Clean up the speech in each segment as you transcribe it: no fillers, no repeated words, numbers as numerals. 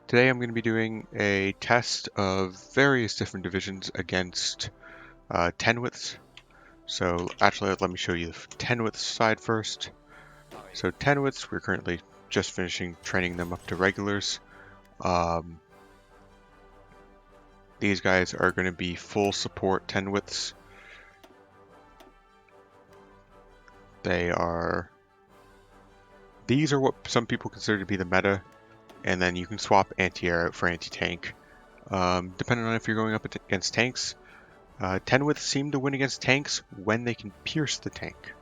Today I'm going to be doing a test of various different divisions against 10 widths. So actually let me show you the 10 widths side first. So 10 widths, we're currently just finishing training them up to regulars. These guys are going to be full support 10 widths. These are what some people consider to be the meta, and then you can swap anti-air out for anti-tank. Depending on if you're going up against tanks, 10 widths seem to win against tanks when they can pierce the tank.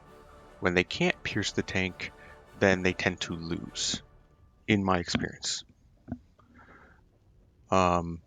When they can't pierce the tank, then they tend to lose, in my experience. So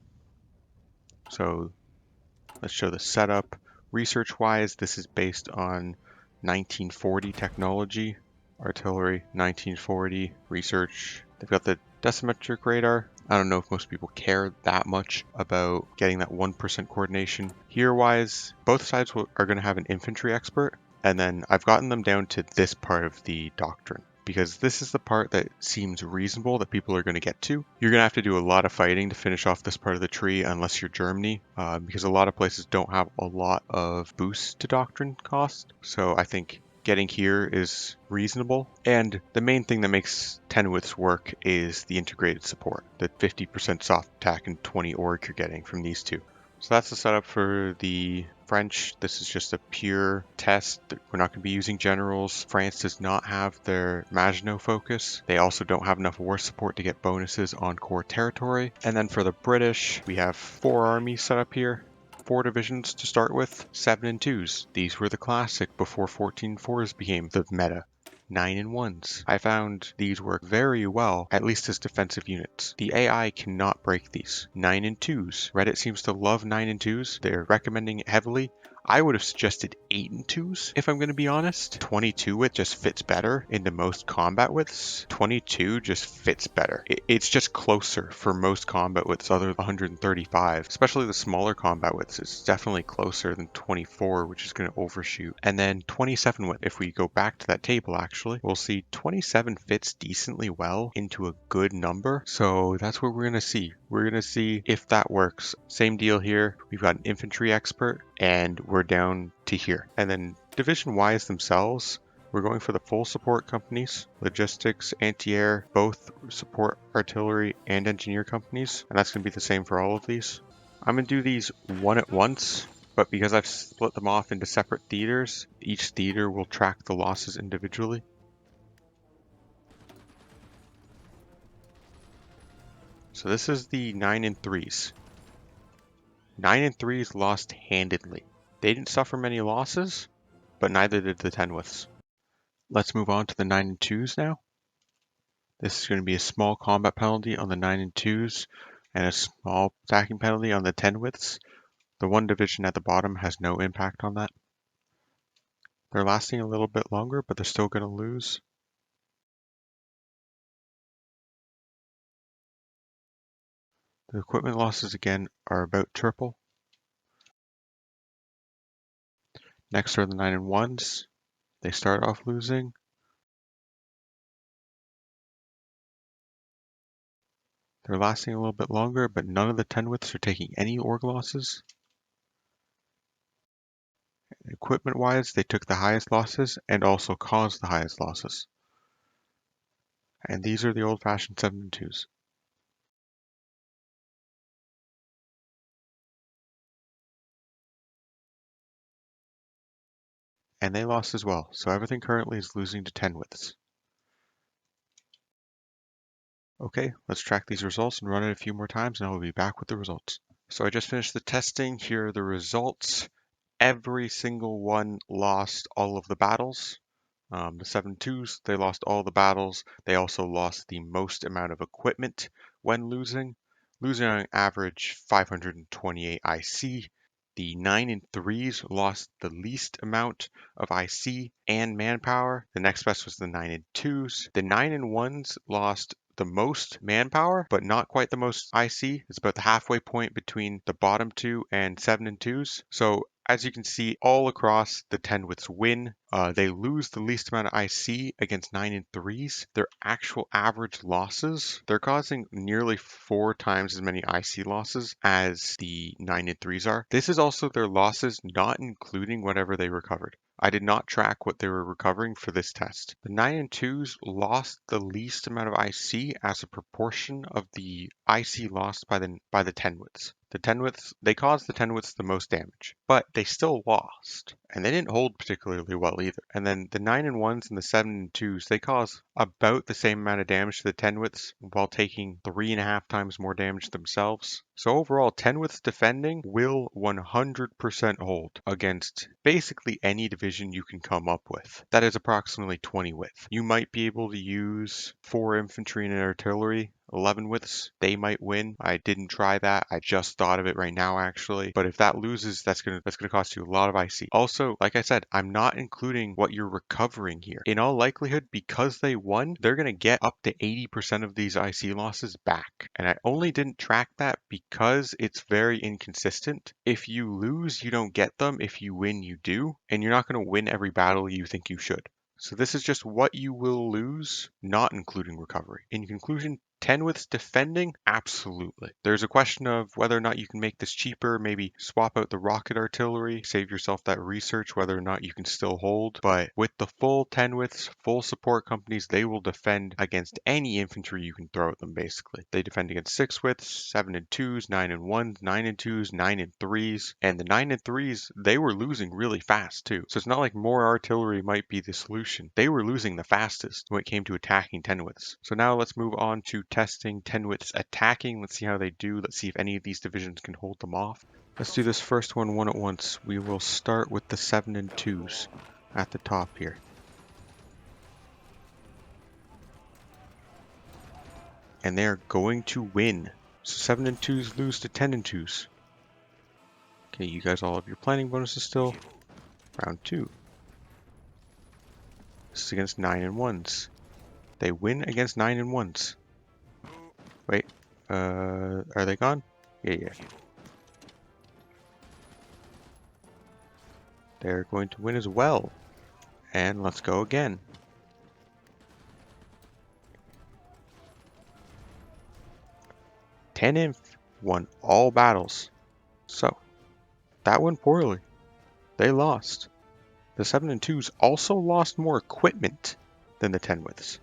let's show the setup. Research-wise, this is based on 1940 technology, artillery, 1940 research. They've got the decimetric radar. I don't know if most people care that much about getting that 1% coordination. Here-wise, both sides are going to have an infantry expert, and then I've gotten them down to this part of the doctrine, because this is the part that seems reasonable that people are going to get to. You're going to have to do a lot of fighting to finish off this part of the tree unless you're Germany, because a lot of places don't have a lot of boosts to doctrine cost. So I think getting here is reasonable. And the main thing that makes 10 widths work is the integrated support, the 50% soft attack and 20 org you're getting from these two. So that's the setup for the French. This is just a pure test. We're not going to be using generals. France does not have their Maginot focus. They also don't have enough war support to get bonuses on core territory. And then for the British, we have 4 armies set up here. 4 divisions to start with, 7 and 2s. These were the classic before 14-4s became the meta. 9 and 1s. I found these work very well, at least as defensive units. The AI cannot break these. 9 and 2s. Reddit seems to love 9 and 2s. They're recommending it heavily. I would have suggested 8 and 2s, if I'm going to be honest. 22 width just fits better into most combat widths. 22 just fits better. It's just closer for most combat widths other than 135, especially the smaller combat widths. It's definitely closer than 24, which is going to overshoot. And then 27 width, if we go back to that table actually, we'll see 27 fits decently well into a good number. So that's what we're going to see. We're going to see if that works. Same deal here. We've got an infantry expert and we're down to here. And then division wise themselves, we're going for the full support companies, logistics, anti-air, both support artillery and engineer companies. And that's going to be the same for all of these. I'm going to do these one at once, but because I've split them off into separate theaters, each theater will track the losses individually. So this is the 9 and 3s. 9 and 3s lost handedly. They didn't suffer many losses, but neither did the 10 widths. Let's move on to the 9 and 2s now. This is going to be a small combat penalty on the 9 and 2s and a small attacking penalty on the 10 widths. The one division at the bottom has no impact on that. They're lasting a little bit longer, but they're still going to lose. The equipment losses again are about triple. Next are the 9 and 1s. They start off losing. They're lasting a little bit longer, but none of the 10 widths are taking any org losses. Equipment wise, they took the highest losses and also caused the highest losses. And these are the old fashioned 7 and 2s. And they lost as well, so everything currently is losing to 10 widths. Okay, let's track these results and run it a few more times and I will be back with the results. So I just finished the testing. Here are the results. Every single one lost all of the battles. The 7-2s, they lost all the battles. They also lost the most amount of equipment when losing on average 528 IC. The 9 and 3s lost the least amount of IC and manpower. The next best was the 9 and 2s. The 9 and 1s lost the most manpower, but not quite the most IC. It's about the halfway point between the bottom two and 7 and 2s. So as you can see, all across the 10 withs win. They lose the least amount of IC against 9 and 3s. Their actual average losses, they're causing nearly 4 times as many IC losses as the 9 and 3s are. This is also their losses, not including whatever they recovered. I did not track what they were recovering for this test. The 9 and 2s lost the least amount of IC as a proportion of the IC lost by the 10 withs. The 10 withs, they caused the 10 withs the most damage, but they still lost. And they didn't hold particularly well either. And then the 9 and 1s and the 7 and 2s, they cause about the same amount of damage to the 10 withs while taking 3.5 times more damage themselves. So overall, 10 withs defending will 100% hold against basically any division you can come up with. That is approximately 20 width. You might be able to use 4 infantry and an artillery, 11 widths. They might win. I didn't try that. I just thought of it right now actually. But if that loses, that's gonna cost you a lot of IC. Also, like I said, I'm not including what you're recovering here. In all likelihood, because they won, they're gonna get up to 80% of these IC losses back. And I only didn't track that because it's very inconsistent. If you lose, you don't get them. If you win, you do. And you're not gonna win every battle you think you should. So this is just what you will lose, not including recovery. In conclusion, 10 withs defending? Absolutely. There's a question of whether or not you can make this cheaper, maybe swap out the rocket artillery, save yourself that research, whether or not you can still hold. But with the full 10 withs, full support companies, they will defend against any infantry you can throw at them, basically. They defend against 6 withs, 7 and 2s, 9 and 1s, 9 and 2s, 9 and 3s. And the 9 and 3s, they were losing really fast too. So it's not like more artillery might be the solution. They were losing the fastest when it came to attacking 10 withs. So now let's move on to testing 10 withs attacking. Let's see how they do. Let's see if any of these divisions can hold them off. Let's do this first one at once. We will start with the 7 and 2s at the top here. And they're going to win. So 7 and 2s lose to 10 and 2s. Okay, you guys all have your planning bonuses still. Round 2. This is against 9 and 1s. They win against 9 and 1s. Wait, are they gone? Yeah. They're going to win as well. And let's go again. Ten Inf won all battles. So, that went poorly. They lost. The 7 and 2s also lost more equipment than the 10 withs.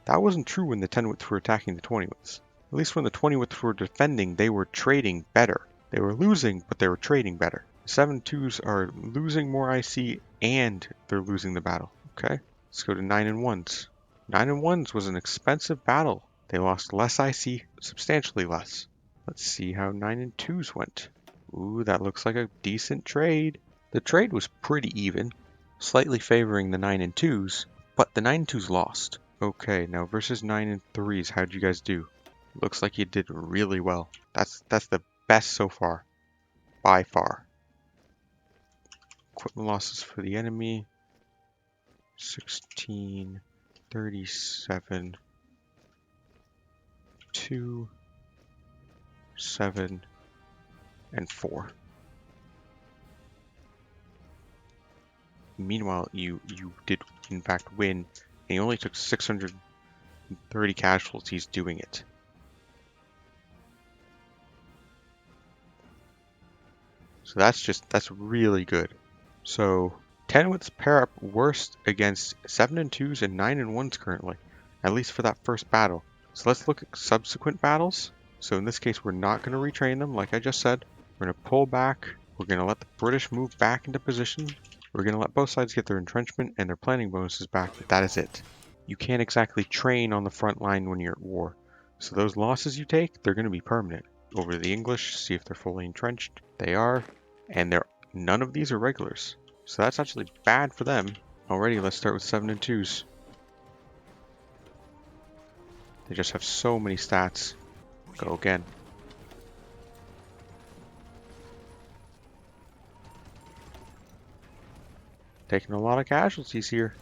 That wasn't true when the 10 withs were attacking the 20 withs. At least when the 20 withs were defending, they were trading better. They were losing, but they were trading better. The 7 2s are losing more IC and they're losing the battle. Okay, let's go to 9 and 1s. 9 and 1s was an expensive battle. They lost less IC, substantially less. Let's see how 9 and 2s went. Ooh, that looks like a decent trade. The trade was pretty even, slightly favoring the 9 and 2s, but the 9 and 2s lost. Okay, now versus 9 and 3s, how'd you guys do? Looks like you did really well. That's the best so far, by far. Equipment losses for the enemy, 16, 37, 2, 7, and 4. Meanwhile, you did in fact win, and you only took 630 casualties doing it. So that's really good. So 10 withs pair up worst against 7 and 2s and 9 and 1s currently, at least for that first battle. So let's look at subsequent battles. So in this case, we're not going to retrain them, like I just said. We're going to pull back. We're going to let the British move back into position. We're going to let both sides get their entrenchment and their planning bonuses back, but that is it. You can't exactly train on the front line when you're at war. So those losses you take, they're going to be permanent. Over to the English, see if they're fully entrenched. They are, and none of these are regulars. So that's actually bad for them. Alrighty, let's start with 7 and 2s. They just have so many stats. Go again. Taking a lot of casualties here,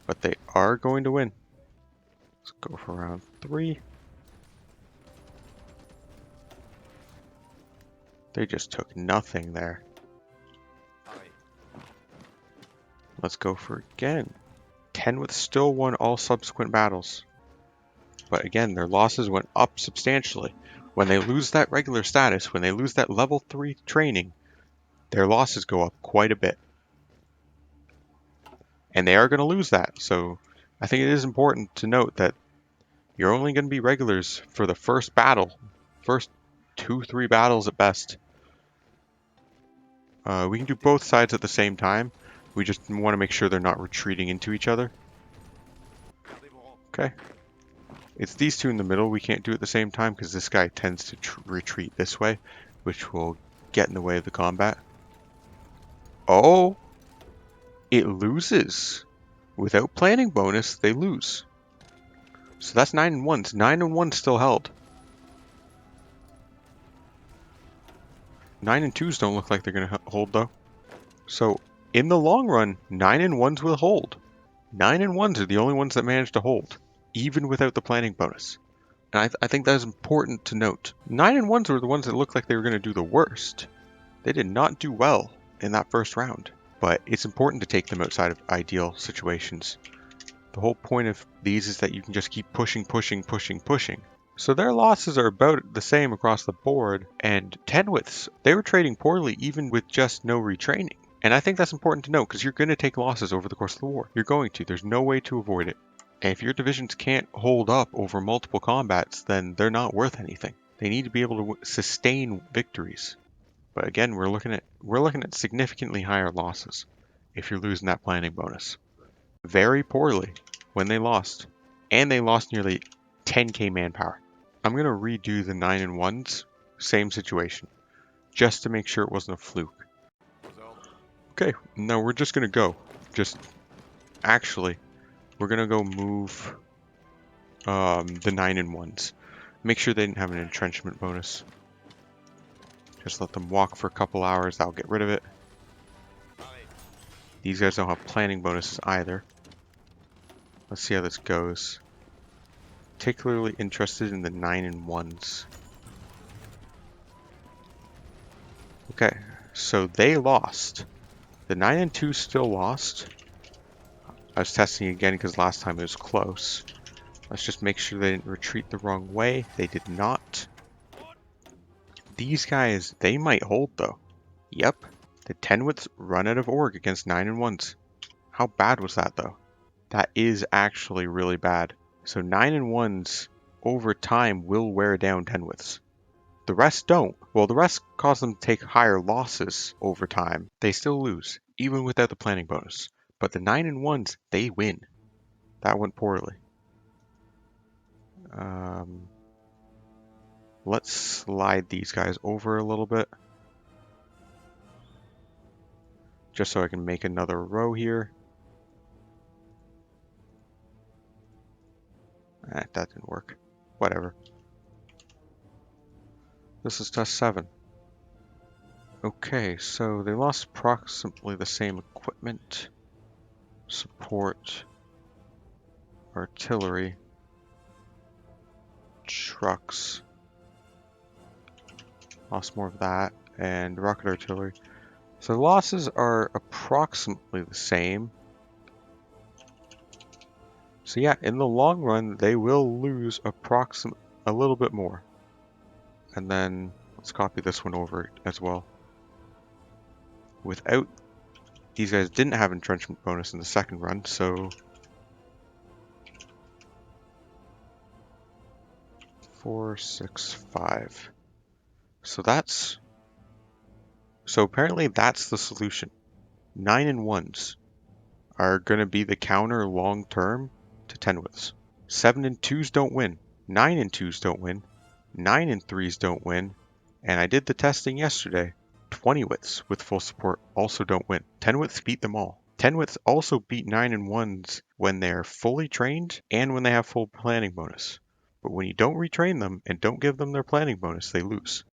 but they are going to win. Let's go for round 3. They just took nothing there. Let's go for again. 10 with still won all subsequent battles. But again, their losses went up substantially. When they lose that regular status, when they lose that level 3 training, their losses go up quite a bit. And they are going to lose that. So I think it is important to note that you're only going to be regulars for the first battle. First 2-3 battles at best. We can do both sides at the same time. We just want to make sure they're not retreating into each other. Okay. It's these two in the middle we can't do at the same time because this guy tends to retreat this way, which will get in the way of the combat. Oh! It loses. Without planning bonus, they lose. So that's 9 and 1s. 9 and 1s still held. 9 and 2s don't look like they're going to hold though. So in the long run, 9 and 1s will hold. 9 and 1s are the only ones that manage to hold, even without the planning bonus. And I think that is important to note. 9 and 1s were the ones that looked like they were going to do the worst. They did not do well in that first round. But it's important to take them outside of ideal situations. The whole point of these is that you can just keep pushing. So their losses are about the same across the board, and 10-withs, they were trading poorly even with just no retraining. And I think that's important to note because you're going to take losses over the course of the war. You're going to. There's no way to avoid it. And if your divisions can't hold up over multiple combats, then they're not worth anything. They need to be able to sustain victories. But again, we're looking at significantly higher losses if you're losing that planning bonus. Very poorly when they lost. And they lost nearly 10k manpower. I'm going to redo the 9 and 1s, same situation, just to make sure it wasn't a fluke. Okay, now we're just going to go. We're going to go move the 9 and 1s. Make sure they didn't have an entrenchment bonus. Just let them walk for a couple hours, that'll get rid of it. These guys don't have planning bonuses either. Let's see how this goes. Particularly interested in the 9 and 1s. Okay, so they lost. The 9 and 2 still lost. I was testing again because last time it was close. Let's just make sure they didn't retreat the wrong way. They did not. These guys, they might hold though. Yep. The 10-withs run out of org against 9 and 1s. How bad was that though? That is actually really bad. So 9 and 1s over time will wear down 10-withs. The rest don't. Well, the rest cause them to take higher losses over time. They still lose, even without the planning bonus. But the 9 and 1s, they win. That went poorly. Let's slide these guys over a little bit. Just so I can make another row here. That didn't work. Whatever. This is test 7. Okay, so they lost approximately the same equipment, support, artillery, trucks, lost more of that, and rocket artillery. So the losses are approximately the same. So yeah, in the long run, they will lose a little bit more. And then let's copy this one over as well. Without, these guys didn't have entrenchment bonus in the second run, so 4, 6, 5. So apparently that's the solution. 9 and 1s are going to be the counter long term to 10-withs. 7 and 2s don't win. 9 and 2s don't win. 9 and 3s don't win. And I did the testing yesterday. 20-withs with full support also don't win. 10-withs beat them all. 10-withs also beat 9 and 1s when they're fully trained and when they have full planning bonus. But when you don't retrain them and don't give them their planning bonus, they lose.